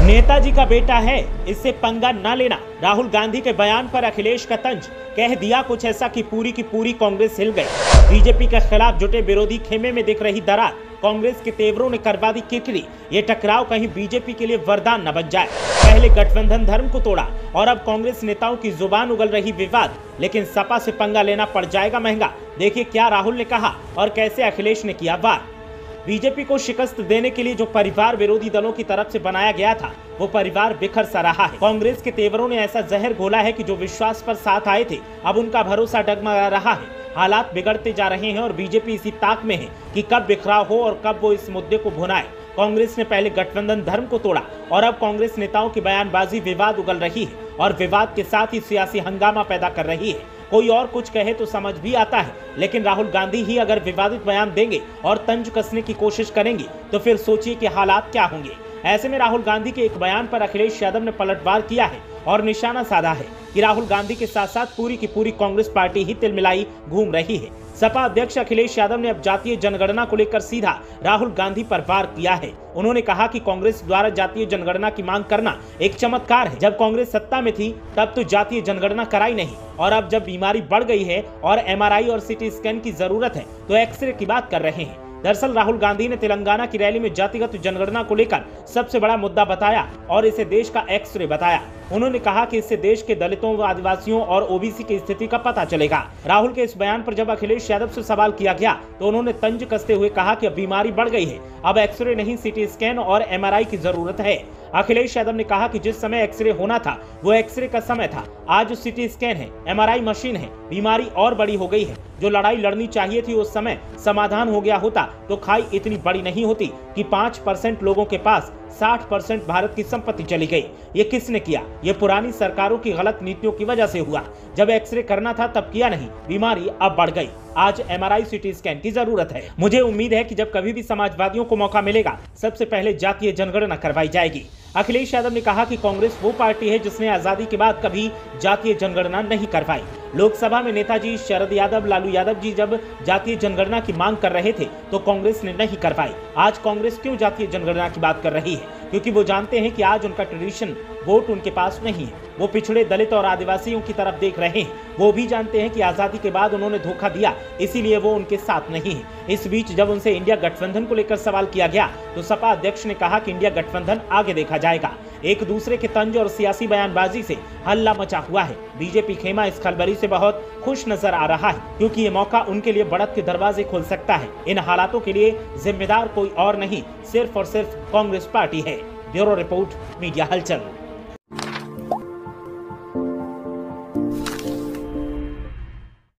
नेताजी का बेटा है, इससे पंगा न लेना। राहुल गांधी के बयान पर अखिलेश का तंज। कह दिया कुछ ऐसा कि पूरी की पूरी कांग्रेस हिल गई। बीजेपी के खिलाफ जुटे विरोधी खेमे में दिख रही दरार। कांग्रेस के तेवरों ने करवा दी किरकिरी। ये टकराव कहीं बीजेपी के लिए वरदान न बन जाए। पहले गठबंधन धर्म को तोड़ा और अब कांग्रेस नेताओं की जुबान उगल रही विवाद। लेकिन सपा से पंगा लेना पड़ जाएगा महंगा। देखिए क्या राहुल ने कहा और कैसे अखिलेश ने किया वार। बीजेपी को शिकस्त देने के लिए जो परिवार विरोधी दलों की तरफ से बनाया गया था, वो परिवार बिखर सा रहा है। कांग्रेस के तेवरों ने ऐसा जहर घोला है कि जो विश्वास पर साथ आए थे, अब उनका भरोसा डगमगा रहा है। हालात बिगड़ते जा रहे हैं और बीजेपी इसी ताक में है कि कब बिखराव हो और कब वो इस मुद्दे को भुनाए। कांग्रेस ने पहले गठबंधन धर्म को तोड़ा और अब कांग्रेस नेताओं की बयानबाजी विवाद उगल रही है और विवाद के साथ ही सियासी हंगामा पैदा कर रही है। कोई और कुछ कहे तो समझ भी आता है, लेकिन राहुल गांधी ही अगर विवादित बयान देंगे और तंज कसने की कोशिश करेंगे तो फिर सोचिए कि हालात क्या होंगे। ऐसे में राहुल गांधी के एक बयान पर अखिलेश यादव ने पलटवार किया है और निशाना साधा है कि राहुल गांधी के साथ साथ पूरी की पूरी कांग्रेस पार्टी ही तिलमिलाई घूम रही है। सपा अध्यक्ष अखिलेश यादव ने अब जातीय जनगणना को लेकर सीधा राहुल गांधी पर वार किया है। उन्होंने कहा कि कांग्रेस द्वारा जातीय जनगणना की मांग करना एक चमत्कार है। जब कांग्रेस सत्ता में थी तब तो जातीय जनगणना कराई नहीं, और अब जब बीमारी बढ़ गई है और एमआरआई और सीटी स्कैन की जरूरत है तो एक्सरे की बात कर रहे हैं। दरअसल राहुल गांधी ने तेलंगाना की रैली में जातिगत जनगणना को लेकर सबसे बड़ा मुद्दा बताया और इसे देश का एक्सरे बताया। उन्होंने कहा कि इससे देश के दलितों, आदिवासियों और ओबीसी की स्थिति का पता चलेगा। राहुल के इस बयान पर जब अखिलेश यादव से सवाल किया गया तो उन्होंने तंज कसते हुए कहा कि अब बीमारी बढ़ गई है, अब एक्सरे नहीं सीटी स्कैन और एमआरआई की जरूरत है। अखिलेश यादव ने कहा कि जिस समय एक्सरे होना था वो एक्सरे का समय था, आज सीटी स्कैन है, एमआरआई मशीन है। बीमारी और बड़ी हो गई है। जो लड़ाई लड़नी चाहिए थी उस समय समाधान हो गया होता तो खाई इतनी बड़ी नहीं होती कि 5% लोगों के पास 60% भारत की संपत्ति चली गई। ये किसने किया? ये पुरानी सरकारों की गलत नीतियों की वजह से हुआ। जब एक्सरे करना था तब किया नहीं, बीमारी अब बढ़ गई। आज एमआरआई सीटी स्कैन की जरूरत है। मुझे उम्मीद है कि जब कभी भी समाजवादियों को मौका मिलेगा सबसे पहले जातीय जनगणना करवाई जाएगी। अखिलेश यादव ने कहा कि कांग्रेस वो पार्टी है जिसने आजादी के बाद कभी जातीय जनगणना नहीं करवाई। लोकसभा में नेताजी शरद यादव, लालू यादव जी जब जातीय जनगणना की मांग कर रहे थे तो कांग्रेस ने नहीं करवाई। आज कांग्रेस क्यों जातीय जनगणना की बात कर रही है? क्योंकि वो जानते हैं कि आज उनका ट्रेडिशन वोट उनके पास नहीं है। वो पिछड़े, दलित और आदिवासियों की तरफ देख रहे हैं। वो भी जानते हैं कि आजादी के बाद उन्होंने धोखा दिया, इसीलिए वो उनके साथ नहीं है। इस बीच जब उनसे इंडिया गठबंधन को लेकर सवाल किया गया तो सपा अध्यक्ष ने कहा कि इंडिया गठबंधन आगे देखा जाएगा। एक दूसरे के तंज और सियासी बयानबाजी से हल्ला मचा हुआ है। बीजेपी खेमा इस खलबली से बहुत खुश नजर आ रहा है, क्योंकि ये मौका उनके लिए बढ़त के दरवाजे खोल सकता है। इन हालातों के लिए जिम्मेदार कोई और नहीं, सिर्फ और सिर्फ कांग्रेस पार्टी है। ब्यूरो रिपोर्ट, मीडिया हलचल।